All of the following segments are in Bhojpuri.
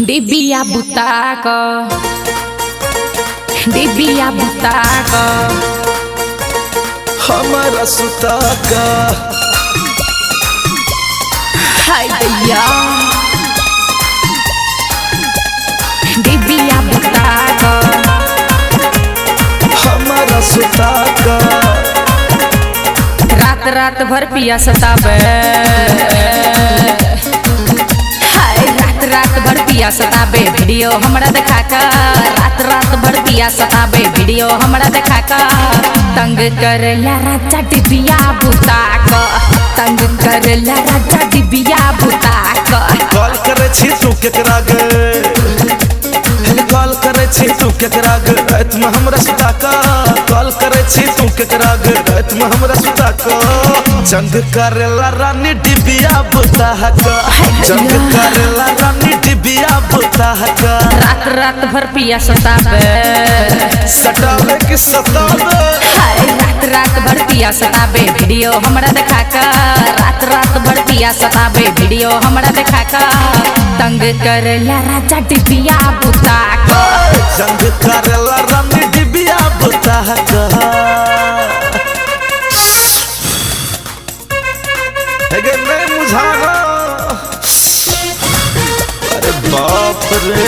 डिबिया बुताक डिबिया बुताक हमारा सुताका हाय दैया डिबिया बुताक हमारा सुताका रात रात भर पिया सताबे रात भर पिया सताबे वीडियो हमरा देखा कर रात रात भर पिया सताबे वीडियो हमरा देखा कर तंग करला राजा डिबिया बुताक तंग करला राजा डिबिया बुताक कॉल करे छी तू केकरा गे कॉल करे छी तू केकरा गे रात में हमरा सुताका कॉल करे छी तू केकरा गे रात में हमरा सुताका जंग करेला रानी डिबिया बुताक जंग करेला रानी डिबिया बुताक रात रात भर पिया सताबे सतावे कि सतावे रात रात भर पिया सताबे वीडियो हमरा देखा कर रात रात भर पिया सताबे वीडियो हमरा देखा कर तंग करला राजा डिबिया बुताक जंग करेला रानी डिबिया बुताक अगे नहीं मुझाना अरे बाप रे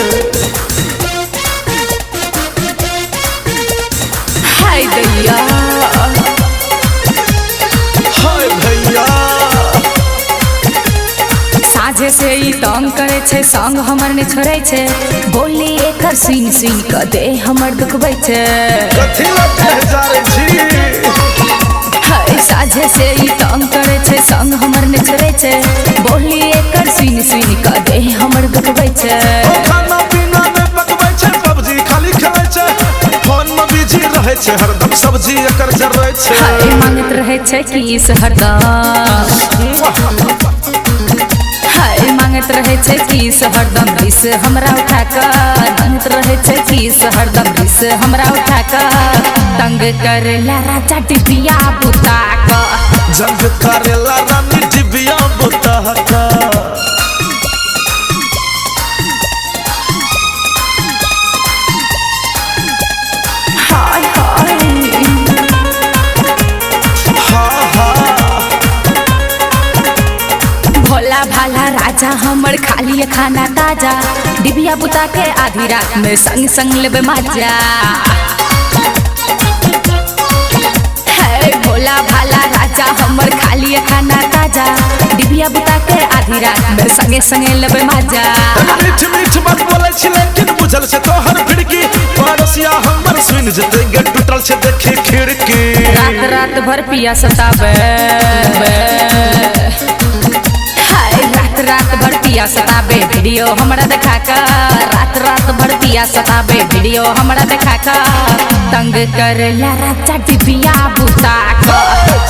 हाय दैया हाय भैया साझे से ई तंग करे छे संग हमर ने छोड़े छे बोली एकर सीन सीन क दे हमर दुखबै छे कथी लगे जारे छी हाय साझे से ई तंग करे छे संग हमर ने छोड़े छे बोली एकर सीन सीन क दे हमर दुखबै छे खाना पीना में पकबै छे पबजी खाली खेलै छे फोन में बिजी रहे छे हरदम सब्जी एकर जरै छे हाय मांगत रहे छे किस हरदम हाय मांगत रहे छे किस हरदम रिस हमरा उठा कर मांगत रहे छे किस हरदम रिस हमरा उठा कर तंग करला राजा डिबिया बुताक जंग करेला रानी डिबिया बुताक हाय हाय हाँ हाँ भोला भाला राजा हमर खाली खाना ताजा डिबिया बुता के आधी रात में संग संग लेबे मजा है भोला भाला राजा हमर खाली खाना ताजा डिबिया बुता के आधी रात में संगे संगे लेबे मजा मीठ मीठ बात बोले छी लेकिन बुझल छे तोहर खिड़की पड़ोसिया हमर सुन जते गेट टूटल छे देखे खिड़की रात रात भर पिया सताबे रात रात भर पिया सताबे वीडियो हमरा देखा कर रात रात भर पिया सताबे वीडियो हमरा देखा कर तंग करला राजा डिबिया बुताक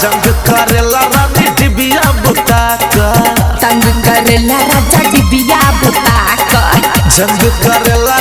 जंग करेला रानी डिबिया बुताक तंग करला राजा डिबिया बुताक जंग करेला